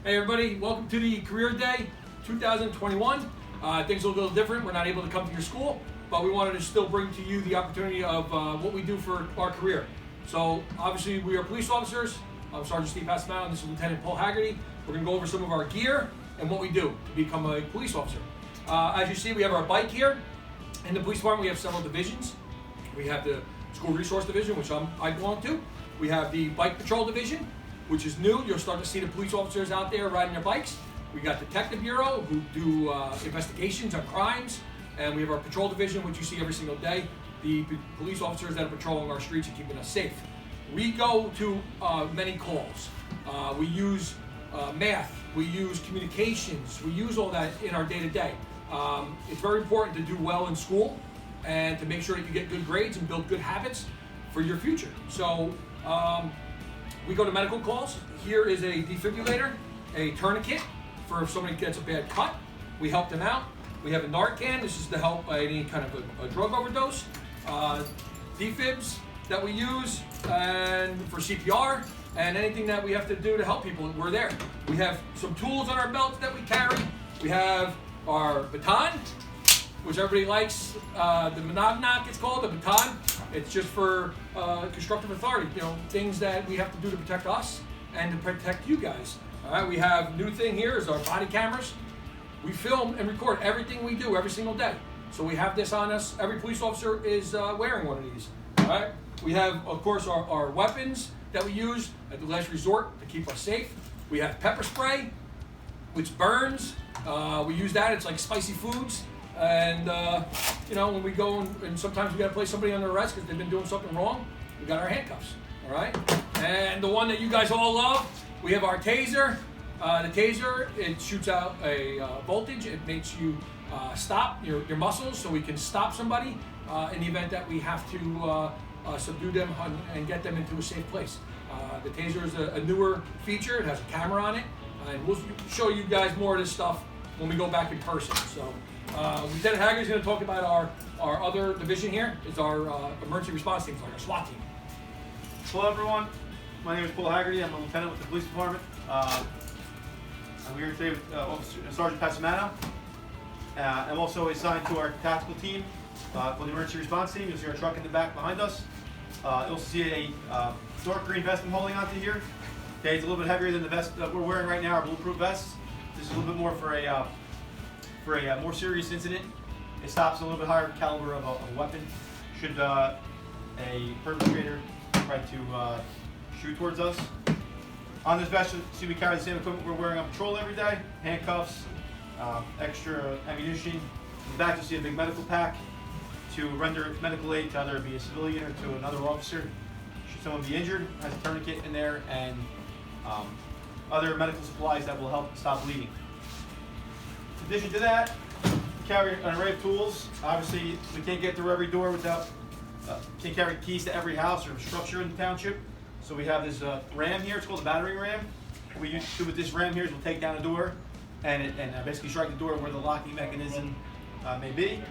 Hey everybody, welcome to the Career Day 2021. Things will be a little different. We're not able to come to your school, but we wanted to still bring to you the opportunity of what we do for our career. So obviously we are police officers. I'm Sergeant Steve Passamano and this is Lieutenant Paul Haggerty. We're going to go over some of our gear and what we do to become a police officer. As you see, we have our bike here. In the police department, we have several divisions. We have the School Resource Division, which I belong to. We have the Bike Patrol Division, which is new. You'll start to see the police officers out there riding their bikes. We got Detective Bureau, who do investigations on crimes. And we have our Patrol Division, which you see every single day. The police officers that are patrolling our streets and keeping us safe. We go to many calls. We use math. We use communications. We use all that in our day-to-day. It's very important to do well in school and to make sure that you get good grades and build good habits for your future. So we go to medical calls. Here is a defibrillator, a tourniquet for if somebody gets a bad cut. We help them out. We have a Narcan. This is to help any kind of a drug overdose. Defibs that we use and for CPR and anything that we have to do to help people, we're there. We have some tools on our belts that we carry. We have our baton, which everybody likes. The monognock, it's called, the baton. It's just for constructive authority, things that we have to do to protect us and to protect you guys. All right, we have new thing here is our body cameras. We film and record everything we do every single day. So we have this on us. Every police officer is wearing one of these. All right, we have, of course, our weapons that we use at the last resort to keep us safe. We have pepper spray, which burns. We use that. It's like spicy foods. And, when we go and sometimes we got to place somebody under arrest because they've been doing something wrong, we got our handcuffs, all right? And the one that you guys all love, we have our taser. The taser, it shoots out a voltage. It makes you stop your muscles so we can stop somebody in the event that we have to subdue them and get them into a safe place. The taser is a newer feature. It has a camera on it. And we'll show you guys more of this stuff when we go back in person. So Lieutenant Haggerty is going to talk about our other division here. It's our emergency response team, like our SWAT team. Hello everyone, my name is Paul Haggerty. I'm a lieutenant with the police department. I'm here today with Sergeant Passamano. I'm also assigned to our tactical team for the emergency response team. You'll see our truck in the back behind us. You'll also see a dark green vest I'm holding onto here. Okay, it's a little bit heavier than the vest that we're wearing right now, our bulletproof vests. This is a little bit more for a more serious incident. It stops a little bit higher caliber of a weapon should a perpetrator try to shoot towards us. On this vest, you see we carry the same equipment we're wearing on patrol every day: handcuffs, extra ammunition. In the back, you'll see a big medical pack to render medical aid to either be a civilian or to another officer. Should someone be injured, has a tourniquet in there and other medical supplies that will help stop bleeding. In addition to that, we carry an array of tools. Obviously, we can't get through every door without, can't carry keys to every house or structure in the township. So we have this ram here. It's called a battering ram. What we do with this ram here is we'll take down a door and basically strike the door where the locking mechanism may be.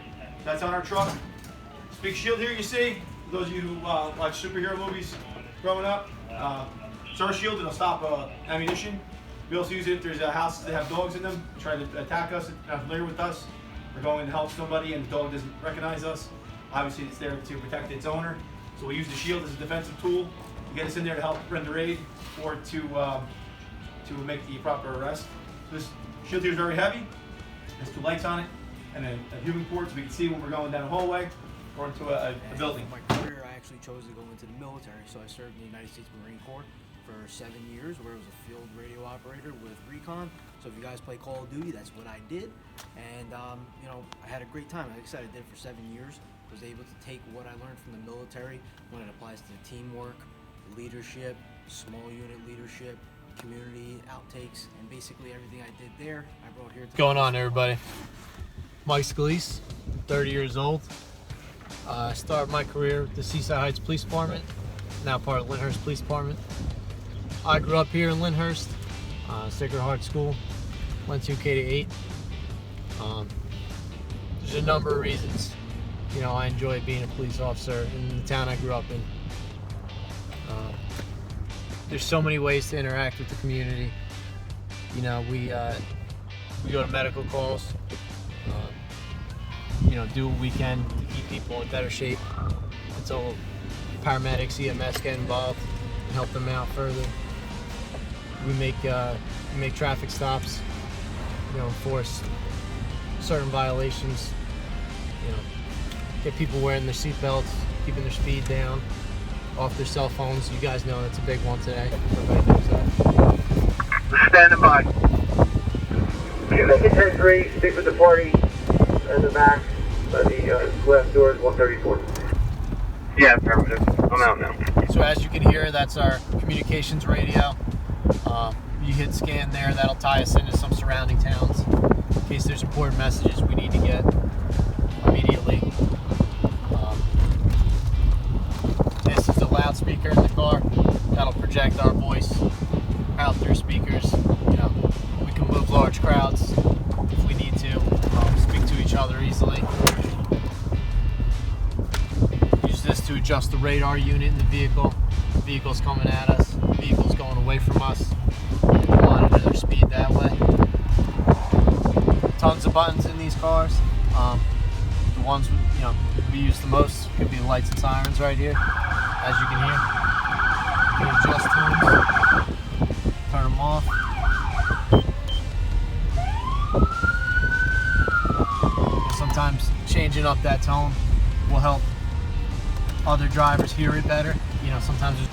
That's on our truck. This big shield here you see, for those of you who watch superhero movies growing up, it's our shield. It'll stop ammunition. We also use it if there's houses that have dogs in them, try to attack us, not familiar with us. We're going to help somebody and the dog doesn't recognize us. Obviously it's there to protect its owner. So we use the shield as a defensive tool to get us in there to help render aid or to make the proper arrest. This shield here is very heavy. There's two lights on it and a viewing port so we can see when we're going down a hallway or into a building. In my career, I actually chose to go into the military, so I served in the United States Marine Corps for 7 years, where I was a field radio operator with recon. So if you guys play Call of Duty, that's what I did. And I had a great time. Like I said, I did it for 7 years. Was able to take what I learned from the military when it applies to teamwork, leadership, small unit leadership, community outtakes, and basically everything I did there, I brought here to Going on, everybody? Mike Scalise, 30 years old. I started my career with the Seaside Heights Police Department, now part of Lyndhurst Police Department. I grew up here in Lyndhurst, Sacred Heart School, went to K-8. There's a number of reasons. I enjoy being a police officer in the town I grew up in. There's so many ways to interact with the community. You know, we go to medical calls. You know, do what we can to keep people in better shape until paramedics, EMS get involved and help them out further. We make traffic stops. You know, enforce certain violations. You know, get people wearing their seatbelts, keeping their speed down, off their cell phones. You guys know that's a big one today. Everybody knows that. Standing by. You make it 10-3, stick with the party in the back by the glass doors, 134. Yeah, affirmative. I'm out now. So as you can hear, that's our communications radio. You hit scan there, that'll tie us into some surrounding towns in case there's important messages we need to get immediately. This is the loudspeaker in the car. That'll project our voice out through speakers. You know, we can move large crowds if we need to, speak to each other easily. Use this to adjust the radar unit in the vehicle. The vehicle's coming at us, the vehicle's going away from us. Monitor their speed that way. Tons of buttons in these cars. The ones we use the most could be the lights and sirens right here, as you can hear. You can adjust tones, turn them off. Sometimes changing up that tone will help other drivers hear it better. You know, sometimes there's